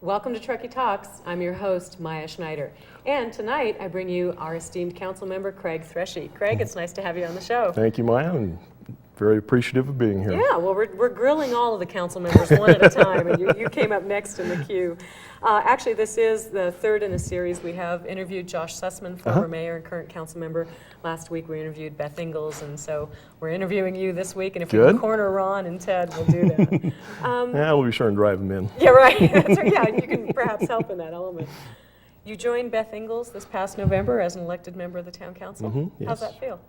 Welcome to Truckee Talks. I'm your host, Maya Schneider. And tonight I bring you our esteemed council member, Craig Threshie. Craig, it's nice to have you on the show. Thank you, Maya. I'm very appreciative of being here. Yeah, well, we're grilling all of the council members one at a time, and you came up next in the queue. Actually, this is the third in a series. We have interviewed Josh Sussman, former mayor and current council member. Last week we interviewed Beth Ingalls, and so we're interviewing you this week, and if we can corner Ron and Ted, we'll do that. Yeah, we'll be sure and drive them in. Yeah, right. That's right. Yeah, you can perhaps help in that element. You joined Beth Ingalls this past November as an elected member of the town council. Yes. How's that feel?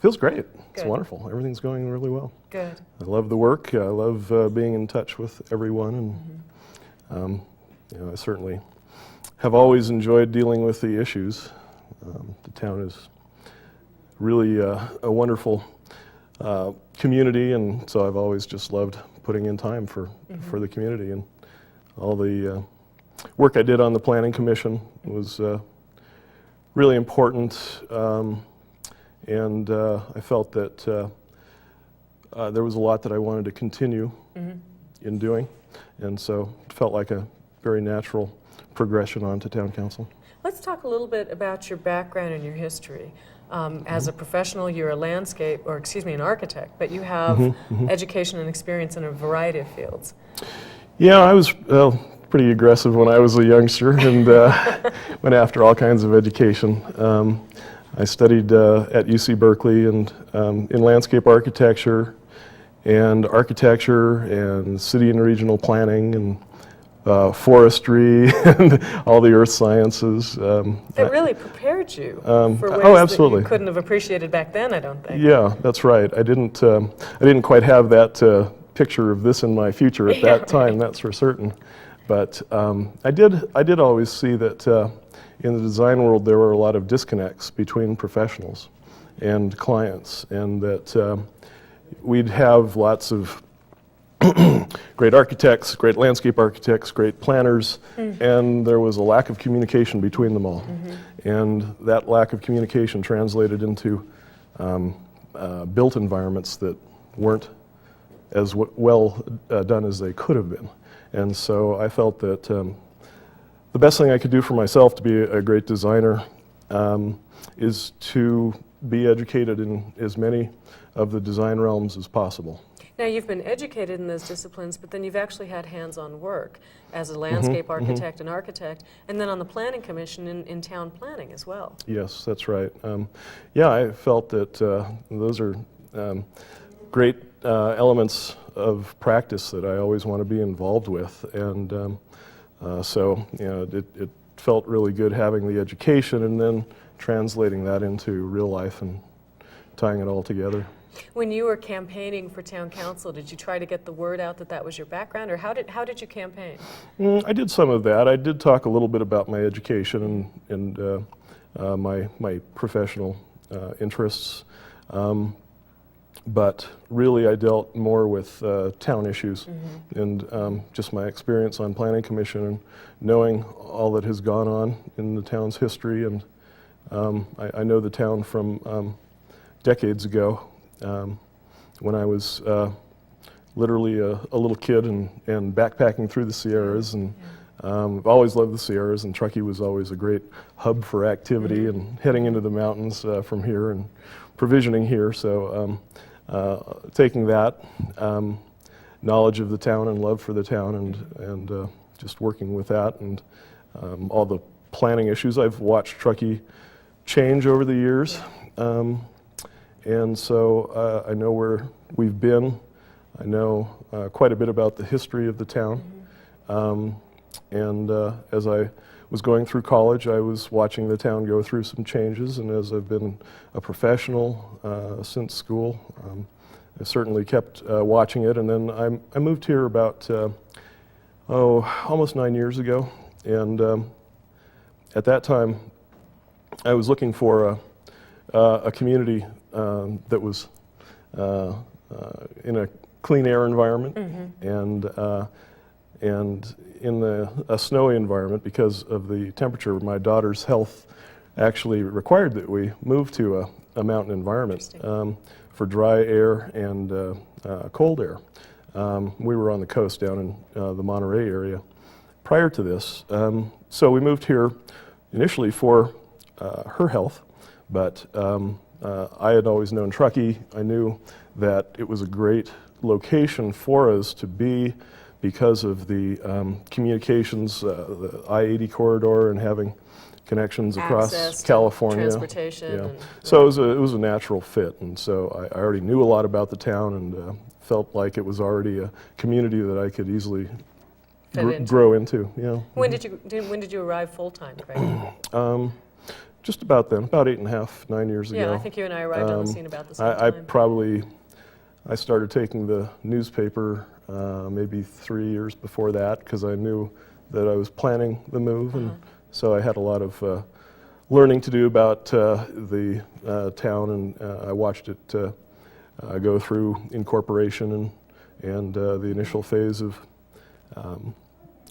Feels great. Good. It's wonderful. Everything's going really well. Good. I love the work. I love being in touch with everyone, and I certainly have always enjoyed dealing with the issues. The town is really a wonderful community, and so I've always just loved putting in time for the community, and all the work I did on the Planning Commission was really important, and I felt that there was a lot that I wanted to continue in doing, and so it felt like a very natural progression onto town council. Let's talk a little bit about your background and your history. As a professional, you're an architect, but you have education and experience in a variety of fields. Yeah, I was pretty aggressive when I was a youngster and went after all kinds of education. I studied at UC Berkeley and in landscape architecture and city and regional planning and forestry and all the earth sciences. It really prepared you for ways absolutely. that you couldn't have appreciated back then, I don't think. Yeah, that's right. I didn't quite have that picture of this in my future at that time, that's for certain. But I did always see that in the design world there were a lot of disconnects between professionals and clients, and that we'd have lots of great architects, great landscape architects, great planners, and there was a lack of communication between them all. And that lack of communication translated into built environments that weren't as well done as they could have been. And so I felt that the best thing I could do for myself to be a great designer is to be educated in as many of the design realms as possible. Now, you've been educated in those disciplines, but then you've actually had hands-on work as a landscape architect and architect, and then on the Planning Commission in town planning as well. Yes, that's right. Yeah, I felt that those are great elements of practice that I always want to be involved with, and so it felt really good having the education and then translating that into real life and tying it all together. When you were campaigning for town council, did you try to get the word out that that was your background, or how did you campaign? I did some of that. I did talk a little bit about my education and my professional interests, but really I dealt more with town issues and just my experience on Planning Commission and knowing all that has gone on in the town's history, and I know the town from decades ago. When I was literally a little kid and backpacking through the Sierras, and I've always loved the Sierras, and Truckee was always a great hub for activity and heading into the mountains from here and provisioning here. So taking that knowledge of the town and love for the town and just working with that and all the planning issues. I've watched Truckee change over the years. And so I know where we've been. I know quite a bit about the history of the town. And as I was going through college, I was watching the town go through some changes, and as I've been a professional since school, I certainly kept watching it. And then I moved here about almost 9 years ago, and at that time I was looking for a community that was in a clean air environment, and in a snowy environment because of the temperature. My daughter's health actually required that we move to a mountain environment for dry air and cold air. We were on the coast down in the Monterey area prior to this. So we moved here initially for her health, but I had always known Truckee. I knew that it was a great location for us to be because of the communications, the I-80 corridor, and having connections across Access to California. transportation. Yeah. And, So it was a natural fit, and so I already knew a lot about the town, and felt like it was already a community that I could easily grow into. Yeah. When did you arrive full time, Craig? Just about then, about 8.5, 9 years ago. Yeah, I think you and I arrived on the scene about the same time. I started taking the newspaper maybe 3 years before that, because I knew that I was planning the move, and so I had a lot of learning to do about the town, and I watched it go through incorporation and the initial phase of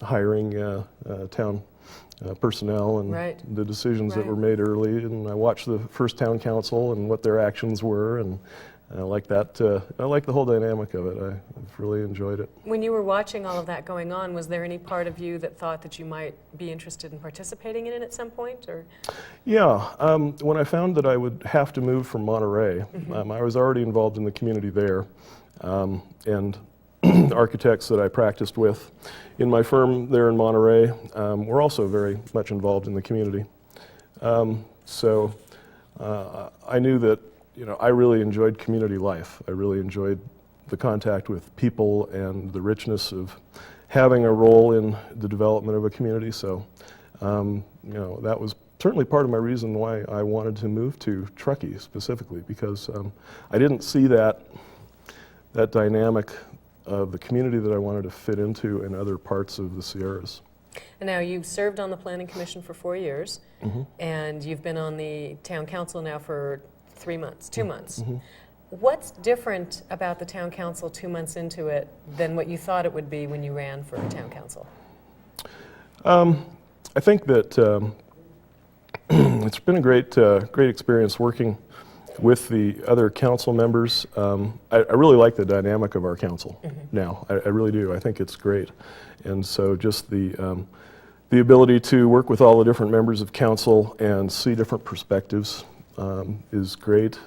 hiring town personnel and the decisions that were made early, and I watched the first town council and what their actions were, and I like that. I like the whole dynamic of it. I've really enjoyed it. When you were watching all of that going on, was there any part of you that thought that you might be interested in participating in it at some point, or? Yeah, when I found that I would have to move from Monterey, I was already involved in the community there, and architects that I practiced with in my firm there in Monterey were also very much involved in the community. So I knew that I really enjoyed community life. I really enjoyed the contact with people and the richness of having a role in the development of a community. So that was certainly part of my reason why I wanted to move to Truckee specifically, because I didn't see that dynamic of the community that I wanted to fit into in other parts of the Sierras. And now you've served on the Planning Commission for 4 years, and you've been on the Town Council now for 2 months. What's different about the Town Council 2 months into it than what you thought it would be when you ran for Town Council? I think that it's been a great experience working with the other council members. I really like the dynamic of our council now. I really do. I think it's great. And so just the ability to work with all the different members of council and see different perspectives is great.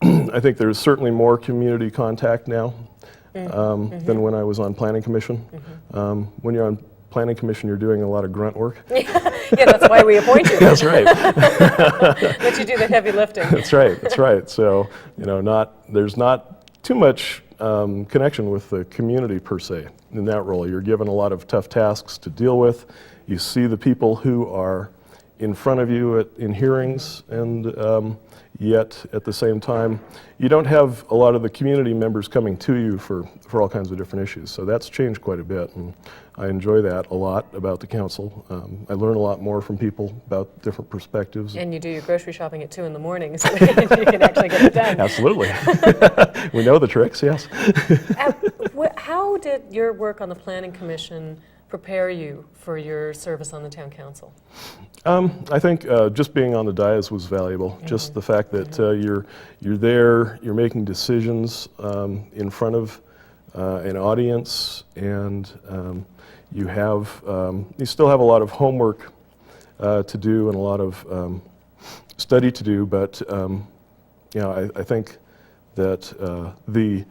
I think there's certainly more community contact now than when I was on Planning Commission. When you're on Planning Commission, you're doing a lot of grunt work. Yeah, that's why we appoint you. That's right. Let you do the heavy lifting. That's right. That's right. So there's not too much connection with the community per se in that role. You're given a lot of tough tasks to deal with. You see the people who are in front of you in hearings, and yet at the same time, you don't have a lot of the community members coming to you for all kinds of different issues. So that's changed quite a bit, and I enjoy that a lot about the council. I learn a lot more from people about different perspectives. And you do your grocery shopping at 2 in the morning, so you can actually get it done. Absolutely. We know the tricks, yes. How did your work on the Planning Commission prepare you for your service on the Town Council? I think just being on the dais was valuable. Just the fact that you're there, you're making decisions in front of an audience, and you still have a lot of homework to do and a lot of study to do. But I think that the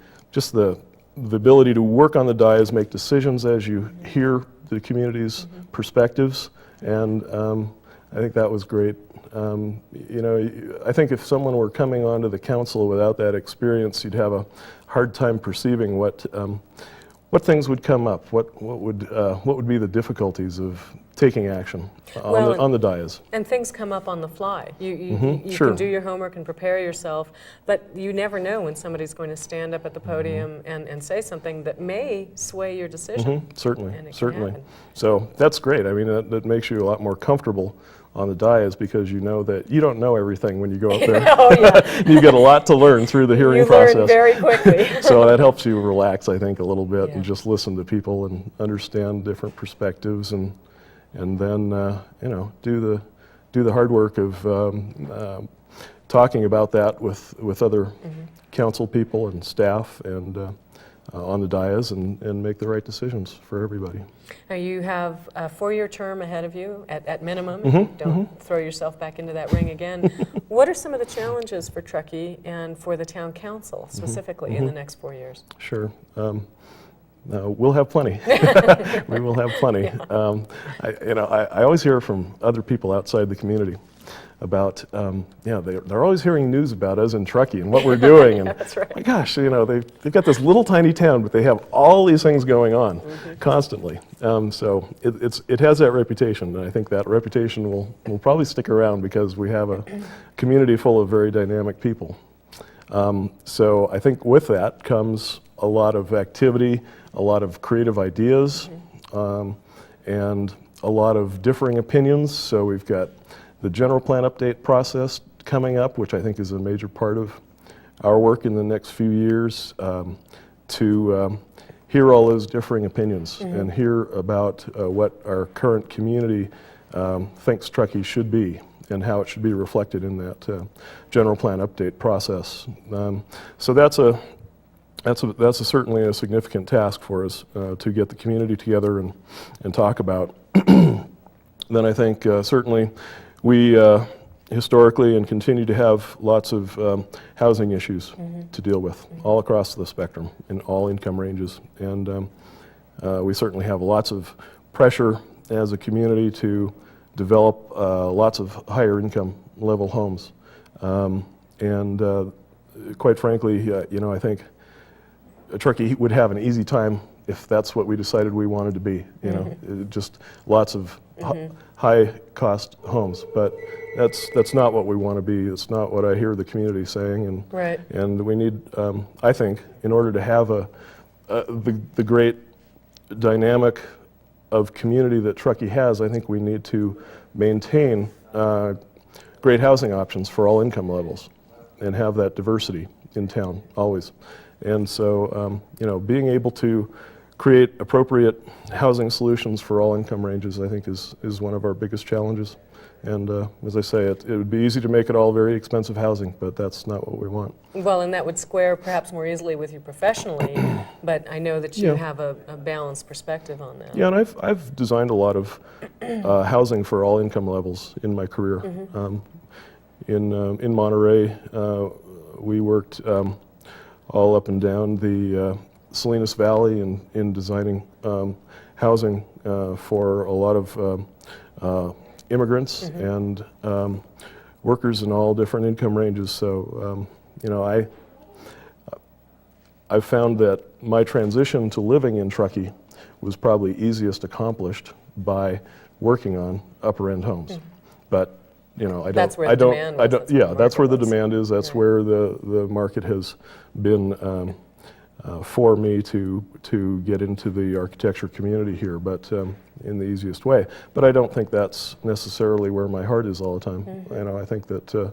ability to work on the dais, make decisions as you hear the community's perspectives, and I think that was great. I think if someone were coming onto the council without that experience, you'd have a hard time perceiving what things would come up, what would be the difficulties of taking action Well, on the dais. And things come up on the fly. You Sure. can do your homework and prepare yourself, but you never know when somebody's going to stand up at the podium and say something that may sway your decision. Certainly, And it can certainly. happen. So that's great. I mean, that makes you a lot more comfortable on the dais because you know that you don't know everything when you go up there. Oh, yeah. You get a lot to learn through the hearing You process. learn very quickly. So that helps you relax, I think, a little bit Yeah. and just listen to people and understand different perspectives and then do the hard work of talking about that with other council people and staff and on the dais and make the right decisions for everybody. Now, you have a 4-year term ahead of you, at minimum, if you don't throw yourself back into that ring again. What are some of the challenges for Truckee and for the town council specifically in the next 4 years? Sure. We'll have plenty. We will have plenty. Yeah. I always hear from other people outside the community about, they're always hearing news about us in Truckee and what we're doing. And That's right. my gosh, they've got this little tiny town, but they have all these things going on constantly. So it has that reputation, and I think that reputation will probably stick around because we have a community full of very dynamic people. So I think with that comes a lot of activity, a lot of creative ideas, and a lot of differing opinions. So we've got the general plan update process coming up, which I think is a major part of our work in the next few years, to hear all those differing opinions and hear about what our current community thinks Truckee should be and how it should be reflected in that general plan update process. So that's certainly a significant task for us to get the community together and talk about. Then I think certainly we historically and continue to have lots of housing issues to deal with all across the spectrum in all income ranges. And we certainly have lots of pressure as a community to develop lots of higher income level homes. And quite frankly, I think Truckee would have an easy time if that's what we decided we wanted to be, just lots of high-cost homes. But that's not what we want to be. It's not what I hear the community saying. And Right. and we need, I think, in order to have the great dynamic of community that Truckee has, I think we need to maintain great housing options for all income levels and have that diversity in town always. And so, being able to create appropriate housing solutions for all income ranges, I think, is one of our biggest challenges. And as I say, it would be easy to make it all very expensive housing, but that's not what we want. Well, and that would square perhaps more easily with you professionally, but I know that you Yeah. have a balanced perspective on that. Yeah, and I've designed a lot of housing for all income levels in my career. In Monterey, we worked all up and down the Salinas Valley in designing housing for a lot of immigrants and workers in all different income ranges. So, I've found that my transition to living in Truckee was probably easiest accomplished by working on upper end homes. But That's where the demand was. That's where the that's where the market was. demand is. That's where the market has been for me to get into the architecture community here, but in the easiest way. But I don't think that's necessarily where my heart is all the time. I think that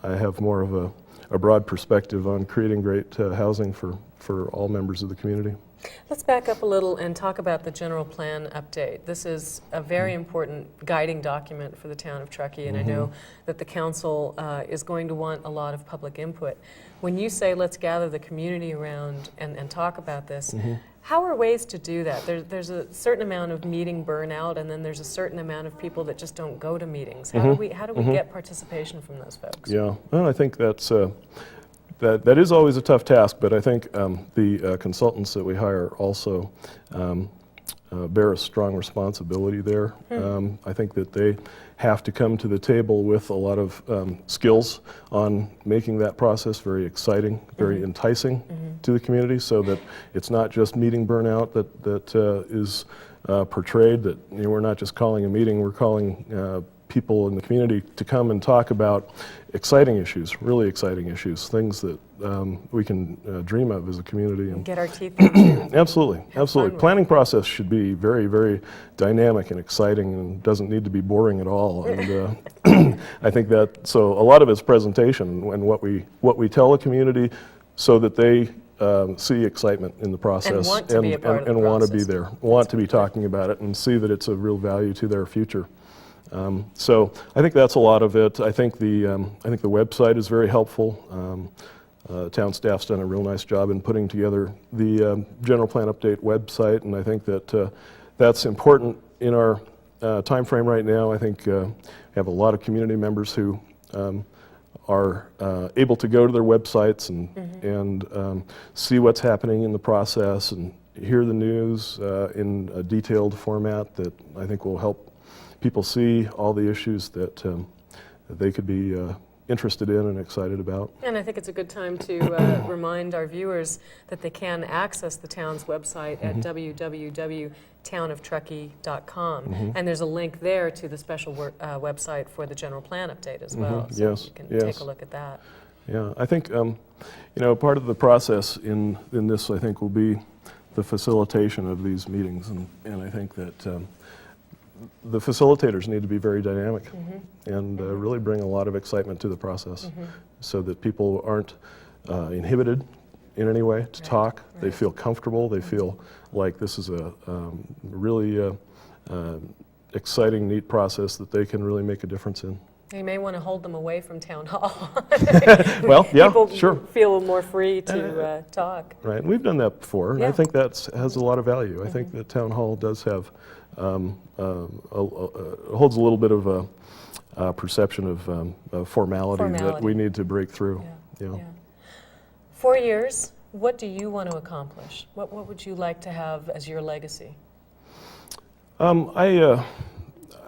I have more of a broad perspective on creating great housing for all members of the community. Let's back up a little and talk about the general plan update. This is a very important guiding document for the town of Truckee, and I know that the council is going to want a lot of public input. When you say let's gather the community around and talk about this, how are ways to do that? There's a certain amount of meeting burnout, and then there's a certain amount of people that just don't go to meetings. How do we get participation from those folks? Yeah, well, I think that's that is always a tough task, but I think the consultants that we hire also bear a strong responsibility there. I think that they have to come to the table with a lot of skills on making that process very exciting, very enticing to the community, so that it's not just meeting burnout that is portrayed, that we're not just calling a meeting, we're calling people in the community to come and talk about exciting issues, really exciting issues, things that we can dream of as a community. And get our teeth into. absolutely, fun absolutely. with. Planning process should be very, very dynamic and exciting, and doesn't need to be boring at all. And I think that, so a lot of it's presentation and what we tell the community, so that they see excitement in the process And want to be a part of the and want to be process. there, want to be talking about it, and see that it's a real value to their future. So I think that's a lot of it. I think the website is very helpful. Town staff's done a real nice job in putting together the general plan update website, and I think that that's important in our time frame right now. I think we have a lot of community members who are able to go to their websites and see what's happening in the process and hear the news in a detailed format that I think will help people see all the issues that they could be interested in and excited about. And I think it's a good time to remind our viewers that they can access the town's website at www.townoftruckee.com. And there's a link there to the special website for the general plan update as well. So Yes, you can yes. take a look at that. Yeah, I think part of the process in this, I think, will be the facilitation of these meetings, and I think that the facilitators need to be very dynamic and really bring a lot of excitement to the process, so that people aren't inhibited in any way to talk. They feel comfortable. They feel like this is a really exciting, neat process that they can really make a difference in. You may want to hold them away from town hall. Well, yeah, People sure. feel more free to talk. Right, and we've done that before, and I Yeah. think that has a lot of value. I think that town hall does have holds a little bit of a perception of formality that we need to break through. Yeah. 4 years, what do you want to accomplish? What would you like to have as your legacy?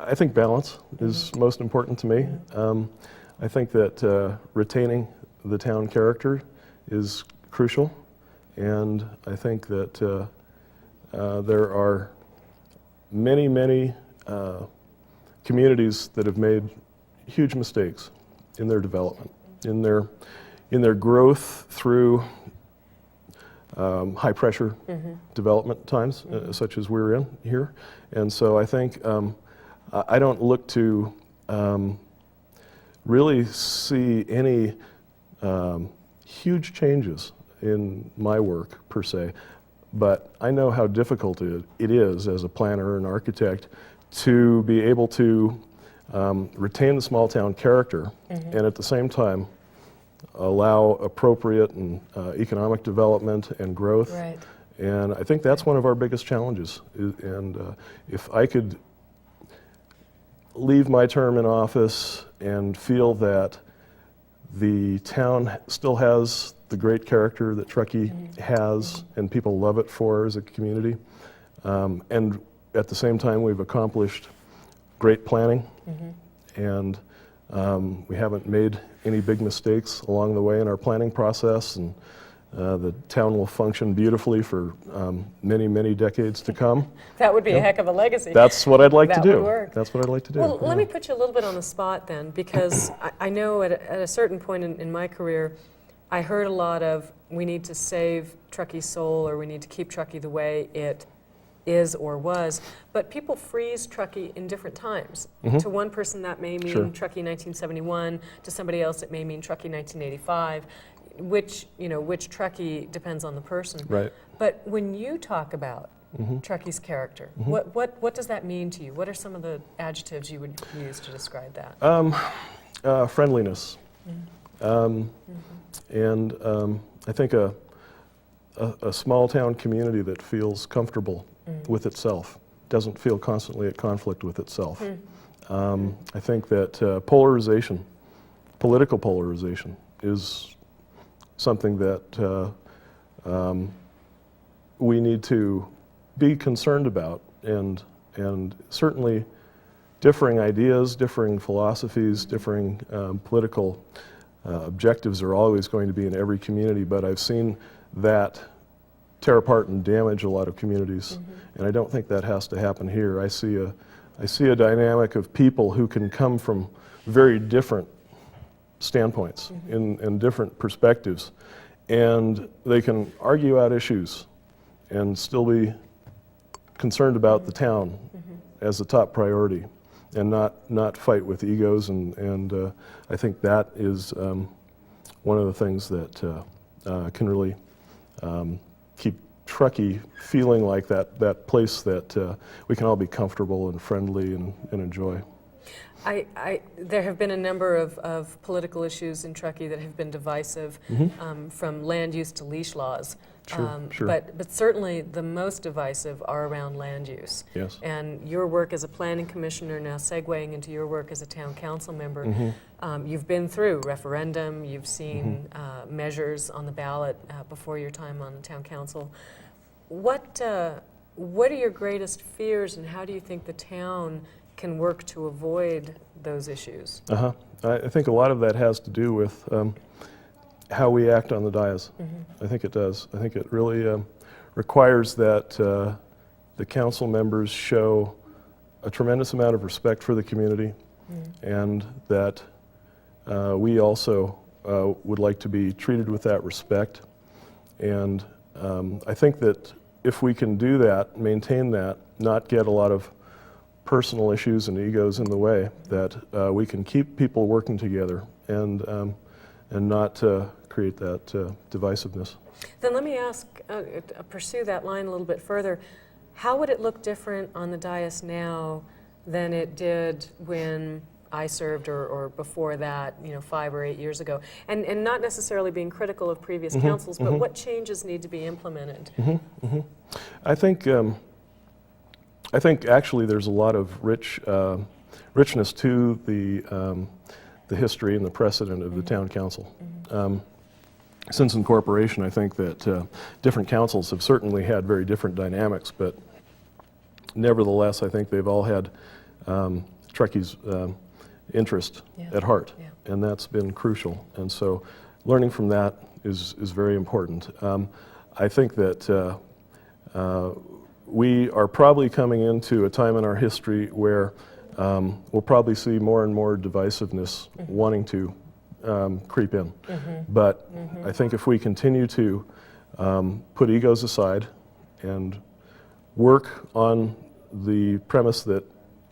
I think balance is most important to me. I think that retaining the town character is crucial, and I think that there are many communities that have made huge mistakes in their development, in their growth through high pressure development times, such as we're in here. And so I think I don't look to really see any huge changes in my work per se, but I know how difficult it is as a planner and architect to be able to retain the small town character and at the same time allow appropriate and economic development and growth. Right. And I think that's one of our biggest challenges. And if I could leave my term in office and feel that the town still has the great character that Truckee has and people love it for as a community, and at the same time we've accomplished great planning and we haven't made any big mistakes along the way in our planning process, and the town will function beautifully for many decades to come. That would be a heck of a legacy. That's what I'd like to That do. would work. That's what I'd like to do. Well, let me put you a little bit on the spot then, because I know at a certain point in my career, I heard a lot of, we need to save Truckee's soul, or we need to keep Truckee the way it is or was, but people freeze Truckee in different times. To one person that may mean Truckee 1971, to somebody else it may mean Truckee 1985, which Truckee depends on the person. Right. But when you talk about Truckee's character, what does that mean to you? What are some of the adjectives you would use to describe that? Friendliness. And I think a small town community that feels comfortable with itself, doesn't feel constantly at conflict with itself. I think that polarization, political polarization, is something that we need to be concerned about, and certainly differing ideas, differing philosophies, differing political objectives are always going to be in every community, but I've seen that tear apart and damage a lot of communities. And I don't think that has to happen here. I see a dynamic of people who can come from very different standpoints and different perspectives, and they can argue out issues and still be concerned about the town as a top priority, and not fight with egos. And I think that is one of the things that can really keep Truckee feeling like that place that we can all be comfortable and friendly and enjoy. There have been a number of political issues in Truckee that have been divisive, from land use to leash laws. Sure. But certainly the most divisive are around land use. Yes. And your work as a planning commissioner, now segueing into your work as a town council member, you've been through referendum, you've seen measures on the ballot before your time on the town council. What are your greatest fears, and how do you think the town can work to avoid those issues? I think a lot of that has to do with how we act on the dais. I think it does. I think it really requires that the council members show a tremendous amount of respect for the community, and that we also would like to be treated with that respect. And I think that if we can do that, maintain that, not get a lot of personal issues and egos in the way, that we can keep people working together and not create that divisiveness. Then let me ask, pursue that line a little bit further. How would it look different on the dais now than it did when I served, or before that, 5 or 8 years ago? And not necessarily being critical of previous councils, but what changes need to be implemented? I think actually there's a lot of richness to the history and the precedent of the town council. Since incorporation, I think that different councils have certainly had very different dynamics, but nevertheless, I think they've all had Truckee's interest at heart, and that's been crucial. And so learning from that is very important. I think that we are probably coming into a time in our history where we'll probably see more and more divisiveness wanting to creep in. But I think if we continue to put egos aside and work on the premise that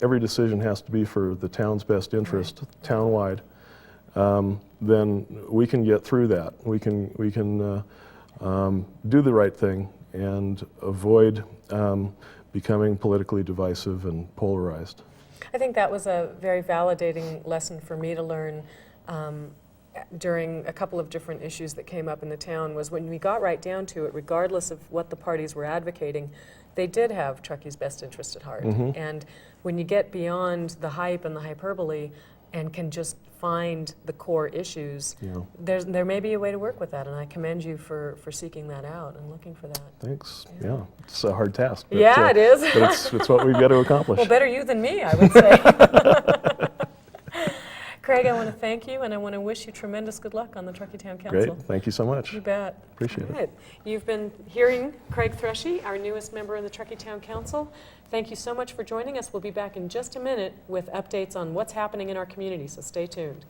every decision has to be for the town's best interest, town-wide, then we can get through that. We can do the right thing and avoid becoming politically divisive and polarized. I think that was a very validating lesson for me to learn during a couple of different issues that came up in the town, was when we got right down to it, regardless of what the parties were advocating, they did have Truckee's best interest at heart. And when you get beyond the hype and the hyperbole and can just find the core issues, there may be a way to work with that, and I commend you for seeking that out and looking for that. Thanks. Yeah, it's a hard task. But, it is. But it's what we've got to accomplish. Well, better you than me, I would say. Craig, I want to thank you, and I want to wish you tremendous good luck on the Truckee Town Council. Great, thank you so much. You bet. Appreciate it. You've been hearing Craig Threshie, our newest member in the Truckee Town Council. Thank you so much for joining us. We'll be back in just a minute with updates on what's happening in our community, so stay tuned.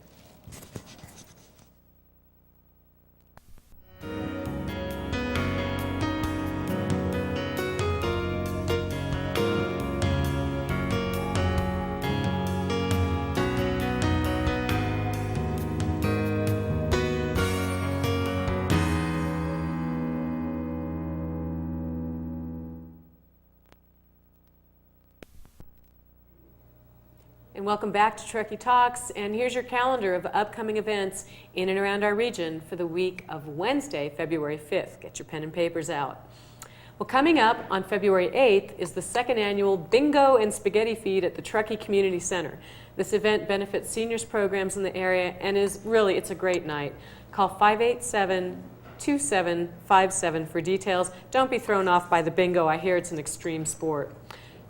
And welcome back to Truckee Talks, and here's your calendar of upcoming events in and around our region for the week of Wednesday, February 5th. Get your pen and papers out. Well, coming up on February 8th is the second annual Bingo and Spaghetti Feed at the Truckee Community Center. This event benefits seniors programs in the area and it's a great night. Call 587-2757 for details. Don't be thrown off by the bingo. I hear it's an extreme sport.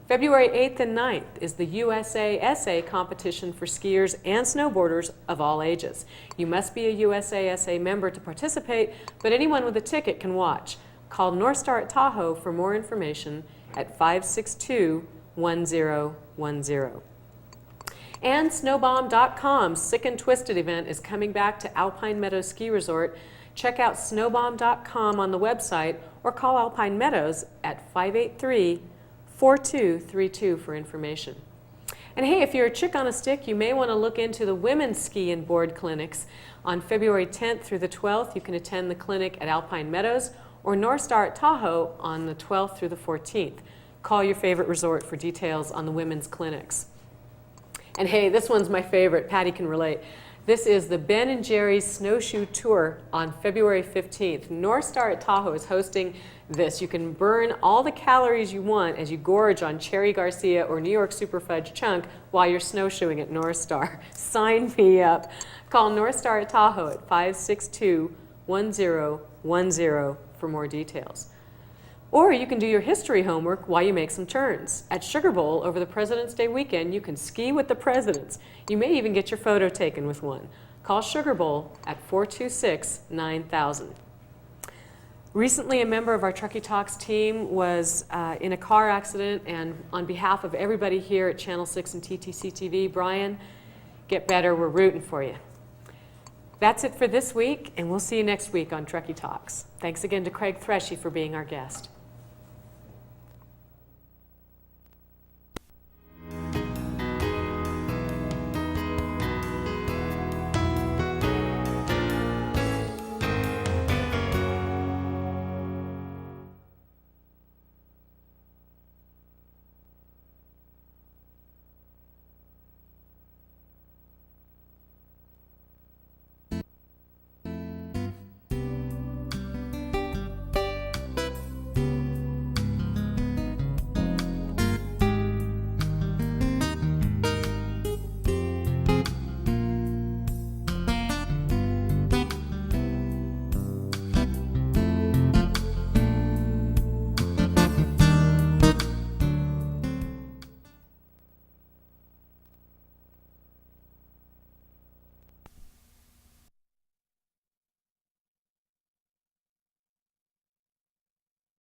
February 8th and 9th is the USASA competition for skiers and snowboarders of all ages. You must be a USASA member to participate, but anyone with a ticket can watch. Call North Star at Tahoe for more information at 562-1010. And Snowbomb.com's Sick and Twisted event is coming back to Alpine Meadows Ski Resort. Check out snowbomb.com on the website or call Alpine Meadows at 583-4232 for information. And hey, if you're a chick on a stick, you may want to look into the women's ski and board clinics. On February 10th through the 12th, you can attend the clinic at Alpine Meadows or North Star at Tahoe on the 12th through the 14th. Call your favorite resort for details on the women's clinics. And hey, this one's my favorite. Patty can relate. This is the Ben & Jerry's Snowshoe Tour on February 15th. North Star at Tahoe is hosting this. You can burn all the calories you want as you gorge on Cherry Garcia or New York Super Fudge Chunk while you're snowshoeing at North Star. Sign me up. Call North Star at Tahoe at 562-1010 for more details. Or you can do your history homework while you make some turns. At Sugar Bowl over the President's Day weekend, you can ski with the presidents. You may even get your photo taken with one. Call Sugar Bowl at 426-9000. Recently, a member of our Truckee Talks team was in a car accident, and on behalf of everybody here at Channel 6 and TTC TV, Brian, get better. We're rooting for you. That's it for this week, and we'll see you next week on Truckee Talks. Thanks again to Craig Threshie for being our guest.